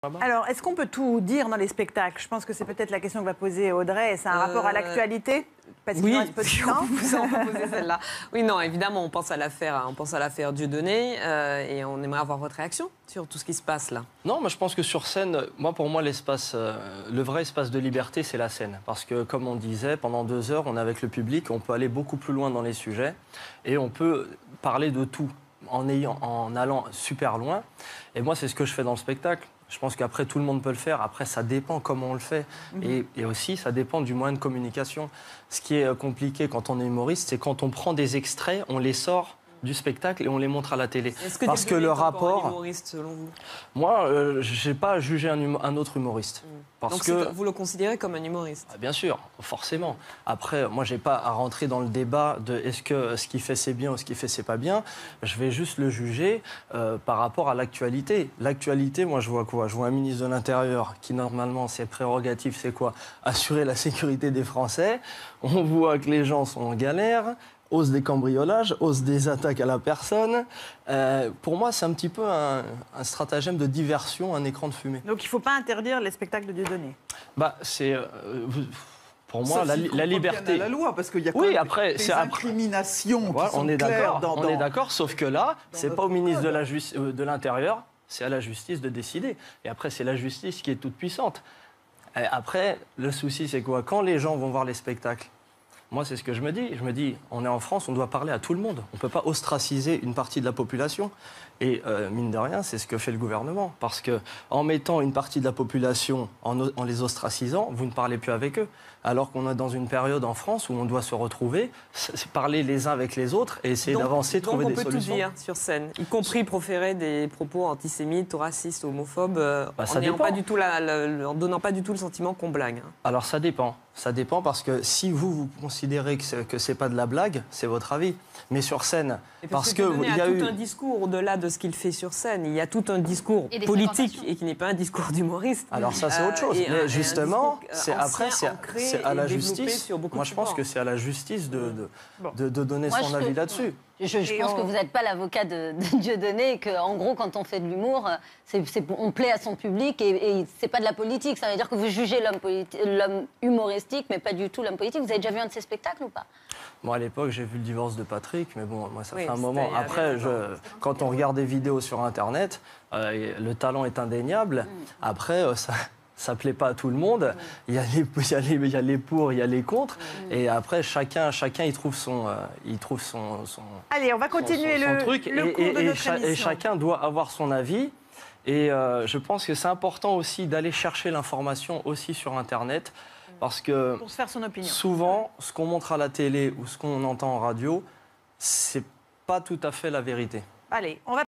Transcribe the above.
Alors, est-ce qu'on peut tout dire dans les spectacles? Je pense que c'est peut-être la question que va poser Audrey. C'est un rapport à l'actualité? Parce qu'il reste peu de temps. On peut poser celle-là. Oui, non, évidemment, on pense à l'affaire Dieudonné et on aimerait avoir votre réaction sur tout ce qui se passe là. Non, mais je pense que sur scène, pour moi, le vrai espace de liberté, c'est la scène. Parce que, comme on disait, pendant 2 heures, on est avec le public, on peut aller beaucoup plus loin dans les sujets et on peut parler de tout en allant super loin. Et moi, c'est ce que je fais dans le spectacle. Je pense qu'après, tout le monde peut le faire. Après, ça dépend comment on le fait. Et aussi, ça dépend du moyen de communication. Ce qui est compliqué quand on est humoriste, c'est quand on prend des extraits, on les sort du spectacle et on les montre à la télé. Parce que le rapport... un humoriste, selon vous? Moi, je n'ai pas jugé un autre humoriste. Donc vous le considérez comme un humoriste? Bien sûr, forcément. Après, moi, je n'ai pas à rentrer dans le débat de est-ce que ce qu'il fait c'est bien ou ce qu'il fait c'est pas bien. Je vais juste le juger par rapport à l'actualité. L'actualité, moi, je vois quoi? Je vois un ministre de l'Intérieur qui, normalement, ses prérogatives, c'est quoi? Assurer la sécurité des Français. On voit que les gens sont en galère. Hausse des cambriolages, hausse des attaques à la personne. Pour moi, c'est un petit peu un stratagème de diversion, un écran de fumée. Donc il ne faut pas interdire les spectacles de Dieudonné? C'est... Pour moi, la liberté... la loi, parce qu'il y a quand même des incriminations qui sont claires. On est d'accord, sauf que là, c'est pas au ministre de l'Intérieur, c'est à la justice de décider. Et après, c'est la justice qui est toute puissante. Et après, le souci, c'est quoi? Quand les gens vont voir les spectacles, moi, c'est ce que je me dis. Je me dis, on est en France, on doit parler à tout le monde. On ne peut pas ostraciser une partie de la population. Et mine de rien, c'est ce que fait le gouvernement. Parce qu'en mettant une partie de la population, en les ostracisant, vous ne parlez plus avec eux. Alors qu'on est dans une période en France où on doit se retrouver, parler les uns avec les autres et essayer d'avancer, trouver des solutions. Donc on peut tout dire sur scène, y compris proférer des propos antisémites, racistes, homophobes, en donnant pas du tout le sentiment qu'on blague. Alors ça dépend. Ça dépend parce que si vous considérez que c'est pas de la blague, c'est votre avis. Mais sur scène, parce que il y a tout un discours au-delà de ce qu'il fait sur scène. Il y a tout un discours politique et qui n'est pas un discour d'humoriste. Alors ça, c'est autre chose. Mais justement, c'est à la justice. Moi, je pense que c'est à la justice de donner son avis là-dessus. Je pense que vous n'êtes pas l'avocat de Dieudonné et qu'en gros, quand on fait de l'humour, on plaît à son public et c'est pas de la politique. Ça veut dire que vous jugez l'homme humoristique, mais pas du tout l'homme politique. Vous avez déjà vu un de ses spectacles ou pas? Moi, à l'époque, j'ai vu le divorce de Patrick, mais bon, moi, ça fait un moment. Après, quand on regarde des vidéos sur Internet, le talent est indéniable. Après, ça plaît pas à tout le monde. Il y a les pour, il y a les contre. Et après, chacun il trouve son Allez, on va continuer le truc. cours de notre émission. Et chacun doit avoir son avis. Et je pense que c'est important aussi d'aller chercher l'information aussi sur Internet. Parce que pour se faire son opinion. Souvent, ce qu'on montre à la télé ou ce qu'on entend en radio, c'est pas tout à fait la vérité. Allez, on va